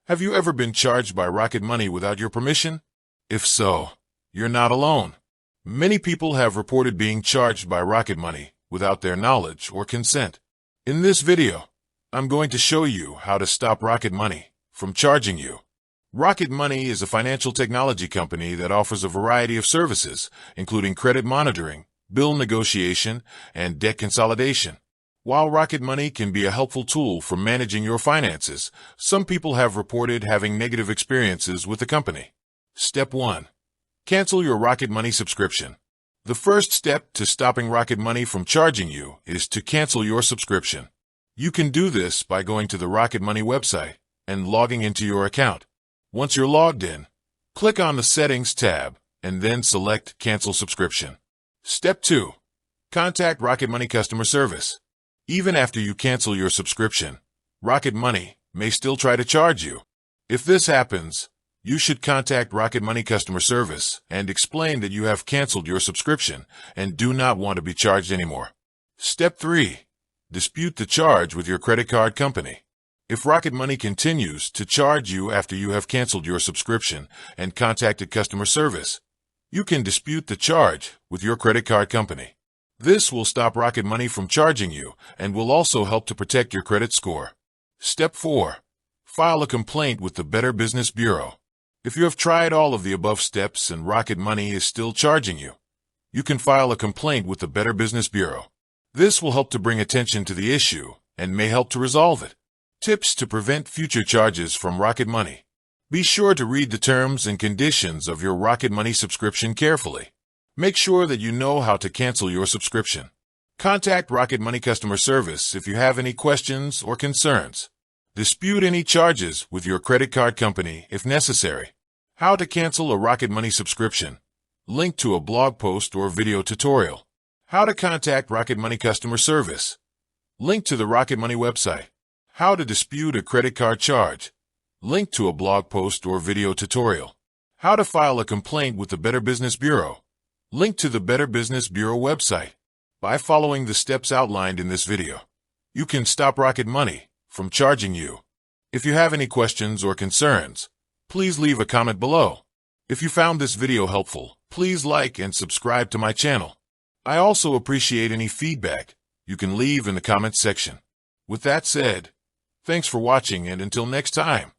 Have you ever been charged by Rocket Money without your permission? If so, you're not alone. Many people have reported being charged by Rocket Money without their knowledge or consent. In this video, I'm going to show you how to stop Rocket Money from charging you. Rocket Money is a financial technology company that offers a variety of services, including credit monitoring, bill negotiation, and debt consolidation. While Rocket Money can be a helpful tool for managing your finances, some people have reported having negative experiences with the company. Step 1. Cancel your Rocket Money subscription. The first step to stopping Rocket Money from charging you is to cancel your subscription. You can do this by going to the Rocket Money website and logging into your account. Once you're logged in, click on the Settings tab and then select Cancel Subscription. Step 2. Contact Rocket Money customer service. Even after you cancel your subscription, Rocket Money may still try to charge you. If this happens, you should contact Rocket Money customer service and explain that you have canceled your subscription and do not want to be charged anymore. Step 3. Dispute the charge with your credit card company. If Rocket Money continues to charge you after you have canceled your subscription and contacted customer service, you can dispute the charge with your credit card company. This will stop Rocket Money from charging you and will also help to protect your credit score. Step 4. File a complaint with the Better Business Bureau. If you have tried all of the above steps and Rocket Money is still charging you, you can file a complaint with the Better Business Bureau. This will help to bring attention to the issue and may help to resolve it. Tips to prevent future charges from Rocket Money. Be sure to read the terms and conditions of your Rocket Money subscription carefully. Make sure that you know how to cancel your subscription. Contact Rocket Money customer service if you have any questions or concerns. Dispute any charges with your credit card company if necessary. How to cancel a Rocket Money subscription. Link to a blog post or video tutorial. How to contact Rocket Money customer service. Link to the Rocket Money website. How to dispute a credit card charge. Link to a blog post or video tutorial. How to file a complaint with the Better Business Bureau. Link to the Better Business Bureau website. By following the steps outlined in this video, you can stop Rocket Money from charging you. If you have any questions or concerns, please leave a comment below. If you found this video helpful, please like and subscribe to my channel. I also appreciate any feedback you can leave in the comments section. With that said, thanks for watching, and until next time.